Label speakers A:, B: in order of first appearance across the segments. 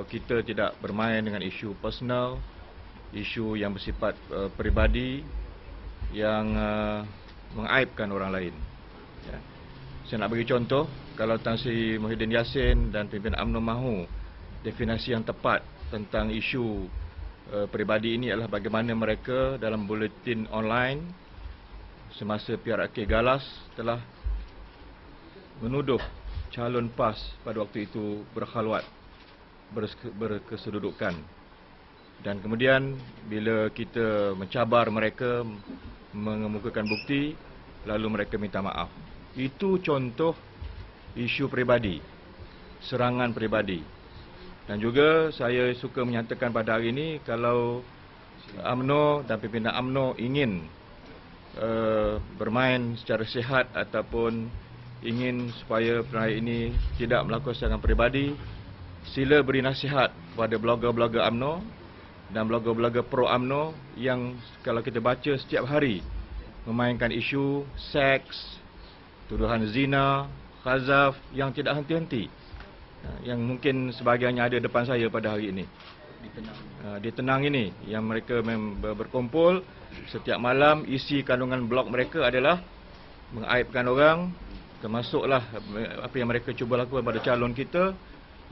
A: kita tidak bermain dengan isu personal, isu yang bersifat peribadi yang mengaibkan orang lain. Ya. Saya nak bagi contoh, kalau Tan Sri Muhyiddin Yassin dan pimpinan UMNO mahu definisi yang tepat tentang isu peribadi ini adalah bagaimana mereka dalam buletin online semasa PRK Galas telah menuduh calon PAS pada waktu itu berkhalwat, berkesedudukan. Dan kemudian bila kita mencabar mereka, mengemukakan bukti, lalu mereka minta maaf. Itu contoh isu peribadi, serangan peribadi. Dan juga saya suka menyatakan pada hari ini, kalau UMNO dan pimpinan UMNO ingin bermain secara sihat ataupun ingin supaya perkara ini tidak melakukan serangan peribadi, sila beri nasihat kepada blogger-blogger UMNO dan blogger-blogger pro UMNO yang kalau kita baca setiap hari memainkan isu seks, tuduhan zina, khazaf yang tidak henti-henti, yang mungkin sebahagiannya ada depan saya pada hari ini. Di Tenang ini yang mereka berkumpul setiap malam, isi kandungan blog mereka adalah mengaibkan orang, termasuklah apa yang mereka cuba lakukan pada calon kita,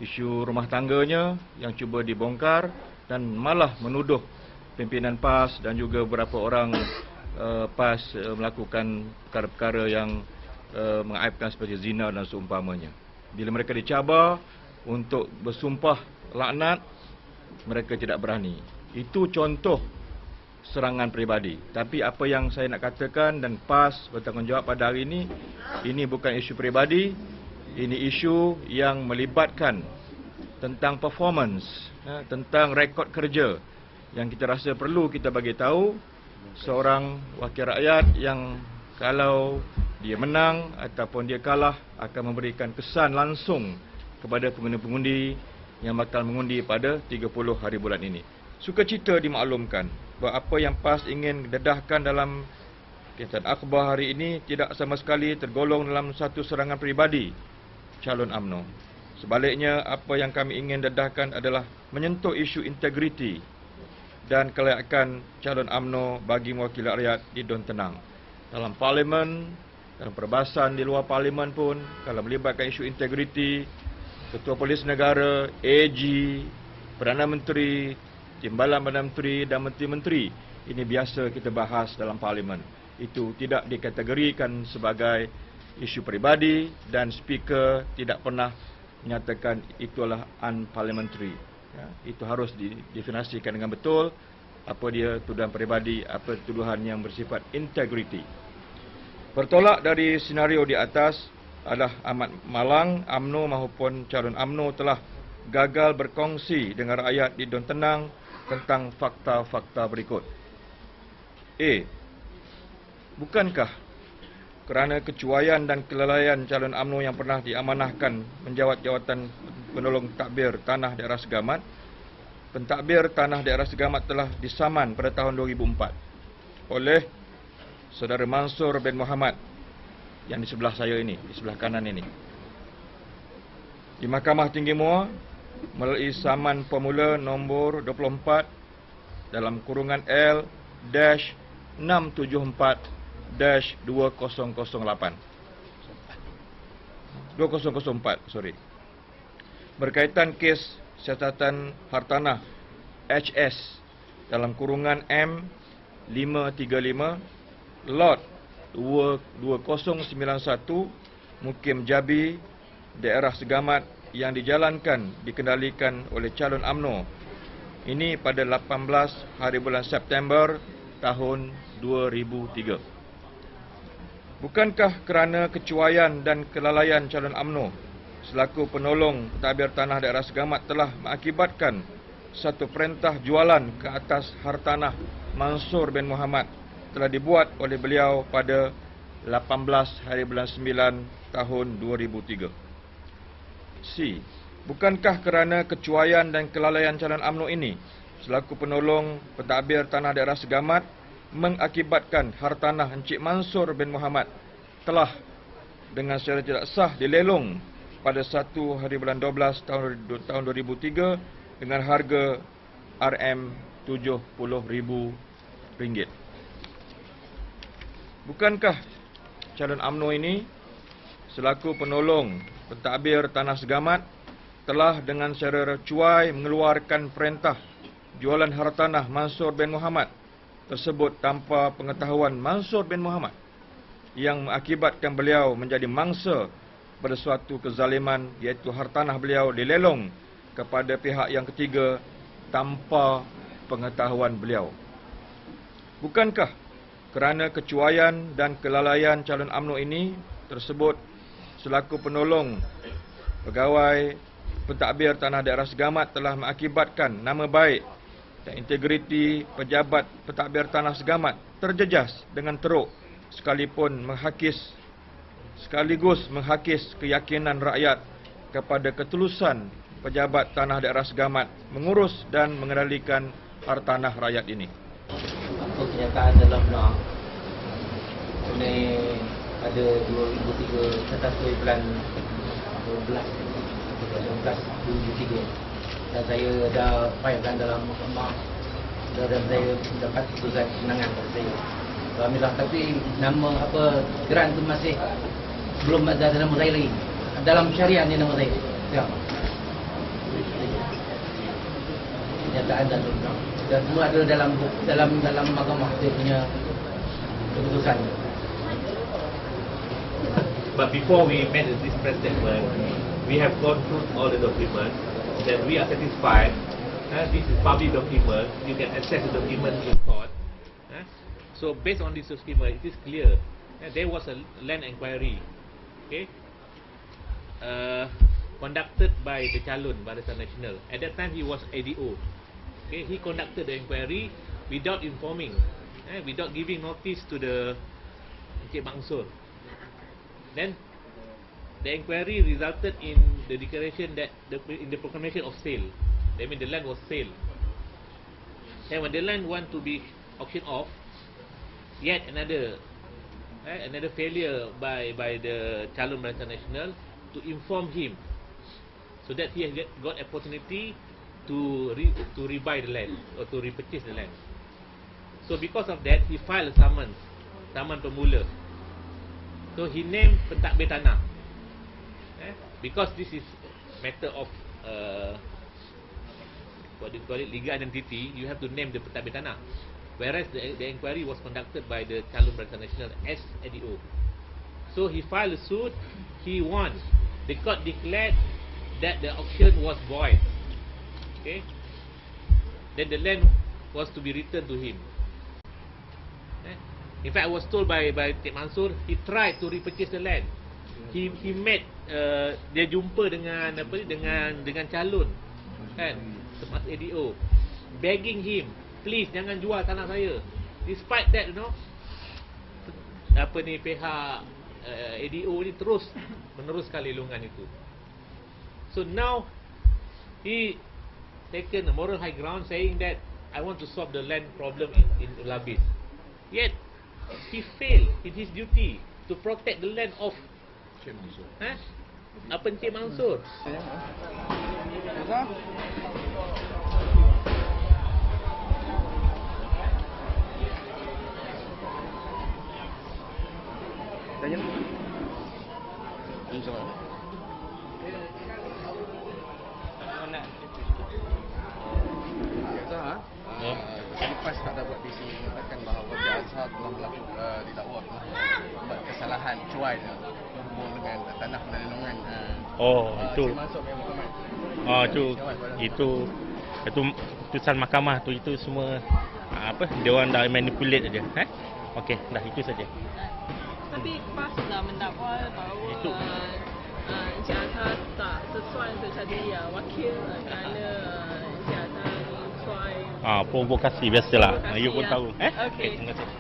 A: isu rumah tangganya yang cuba dibongkar, dan malah menuduh pimpinan PAS dan juga beberapa orang PAS melakukan perkara-perkara yang mengaibkan seperti zina dan seumpamanya. Bila mereka dicabar untuk bersumpah laknat, mereka tidak berani. Itu contoh serangan peribadi. Tapi apa yang saya nak katakan dan PAS bertanggungjawab pada hari ini bukan isu peribadi, ini isu yang melibatkan tentang performance, tentang rekod kerja yang kita rasa perlu kita bagi tahu seorang wakil rakyat yang kalau dia menang ataupun dia kalah akan memberikan kesan langsung kepada pengundi-pengundi yang bakal mengundi pada 30 hari bulan ini. Sukacita dimaklumkan bahawa apa yang PAS ingin dedahkan dalam kegiatan akhbar hari ini tidak sama sekali tergolong dalam satu serangan peribadi calon UMNO. Sebaliknya, apa yang kami ingin dedahkan adalah menyentuh isu integriti dan kelayakan calon UMNO bagi mewakili rakyat di Don Tenang. Dalam parlimen, dalam perbahasan di luar parlimen pun, kalau melibatkan isu integriti, Ketua Polis Negara, AG, Perdana Menteri, Timbalan Perdana Menteri dan Menteri-Menteri, ini biasa kita bahas dalam parlimen. Itu tidak dikategorikan sebagai isu peribadi dan speaker tidak pernah menyatakan itulah unparliamentary. Ya, itu harus didefinisikan dengan betul apa dia tuduhan peribadi, apa tuduhan yang bersifat integriti. Bertolak dari senario di atas adalah amat malang UMNO maupun calon UMNO telah gagal berkongsi dengan rakyat di Don Tenang tentang fakta-fakta berikut. A. Bukankah kerana kecuaian dan kelalaian calon UMNO yang pernah diamanahkan menjawat jawatan penolong tadbir Tanah Daerah Segamat, pentadbir Tanah Daerah Segamat telah disaman pada tahun 2004 oleh Saudara Mansur bin Muhammad yang di sebelah saya ini, di sebelah kanan ini, di Mahkamah Tinggi Muar melalui saman formula nombor 24 dalam kurungan L-674-2004 berkaitan kes siasatan hartanah HS dalam kurungan M535 lot 2091 Mukim Jabi, daerah Segamat yang dijalankan dikendalikan oleh calon UMNO ini pada 18 hari bulan September tahun 2003. Bukankah kerana kecuaian dan kelalaian calon UMNO selaku penolong pentadbir Tanah Daerah Segamat telah mengakibatkan satu perintah jualan ke atas hartanah Mansur bin Muhammad telah dibuat oleh beliau pada 18 hari bulan 9 tahun 2003. C. Bukankah kerana kecuaian dan kelalaian calon UMNO ini selaku penolong pentadbir Tanah Daerah Segamat mengakibatkan hartanah Encik Mansur bin Muhammad telah dengan secara tidak sah dilelong pada 1 hari bulan 12 tahun 2003 dengan harga RM70,000. Bukankah calon UMNO ini selaku penolong pentadbir Tanah Segamat telah dengan secara cuai mengeluarkan perintah jualan hartanah Mansur bin Muhammad tersebut tanpa pengetahuan Mansur bin Muhammad, yang mengakibatkan beliau menjadi mangsa pada suatu kezaliman, iaitu hartanah beliau dilelong kepada pihak yang ketiga tanpa pengetahuan beliau. Bukankah kerana kecuaian dan kelalaian calon UMNO ini tersebut selaku penolong pegawai pentadbir Tanah Daerah Segamat telah mengakibatkan nama baik dan integriti pejabat pentadbir Tanah Segamat terjejas dengan teruk, sekaligus menghakis keyakinan rakyat kepada ketulusan pejabat Tanah Daerah Segamat mengurus dan mengendalikan hartanah rakyat ini.
B: Apa kenyataan dalam benar ini pada 2003 bulan 12 2003 dan saya dah filekan dalam mahkamah dan saya dapat putusan kemenangan pada saya. Alhamdulillah, tapi nama geran tu masih belum ada nama saya lagi. Dalam syariah ni nama saya. Ya. Kenyataan dan semua ada dalam mahkamah dia punya keputusan.
C: But before we made this press statement, we have gone through all the documents that we are satisfied. This is public document. You can access the document in court. So based on this document, it is clear there was a land inquiry, okay, conducted by the calon Barisan Nasional. At that time, he was ADO. Okay, he conducted the inquiry without informing, without giving notice to the Encik Mansur. Then the inquiry resulted in the declaration that in the proclamation of sale. That means the land was sale. And when the land want to be auctioned off, yet another failure by the calon Barisan Nasional to inform him, so that he has got opportunity to rebuy the land or to repurchase the land. So because of that, he filed a saman pemula. So he named pentadbir tanah. Because this is matter of what do you call it, legal identity, you have to name the pentadbir tanah. Whereas the inquiry was conducted by the calon Barisan Nasional as ADO. So he filed a suit, he won. The court declared that the auction was void. Okay? Then the land was to be returned to him. In fact, I was told by Encik Mansur, he tried to repurchase the land. He met dia jumpa dengan calon kan semasa ADO, begging him, please jangan jual tanah saya. Despite that, pihak ADO ni terus meneruskan lelongan itu. So now he taken a moral high ground saying that I want to solve the land problem in Ulabis. Yet he failed in his duty to protect the land of Encik Mansur.
D: Tanya. InsyaAllah. Selepas tak dapat di sini mengatakan bahawa Azhar telah melakukan didakwa buat kesalahan cuai berhubung dengan tanah penelongan.
E: Itu. Itu putusan mahkamah tu, itu semua dia orang dah manipulate aja. Okey, dah itu saja.
F: Tapi PAS dah mendakwa bahawa Encik Azhar tak sesuai untuk jadi wakil kerana Encik Azhar ni cuai.
E: Provokasi biasalah. You pun tahu.
F: Okey.
E: Terima kasih.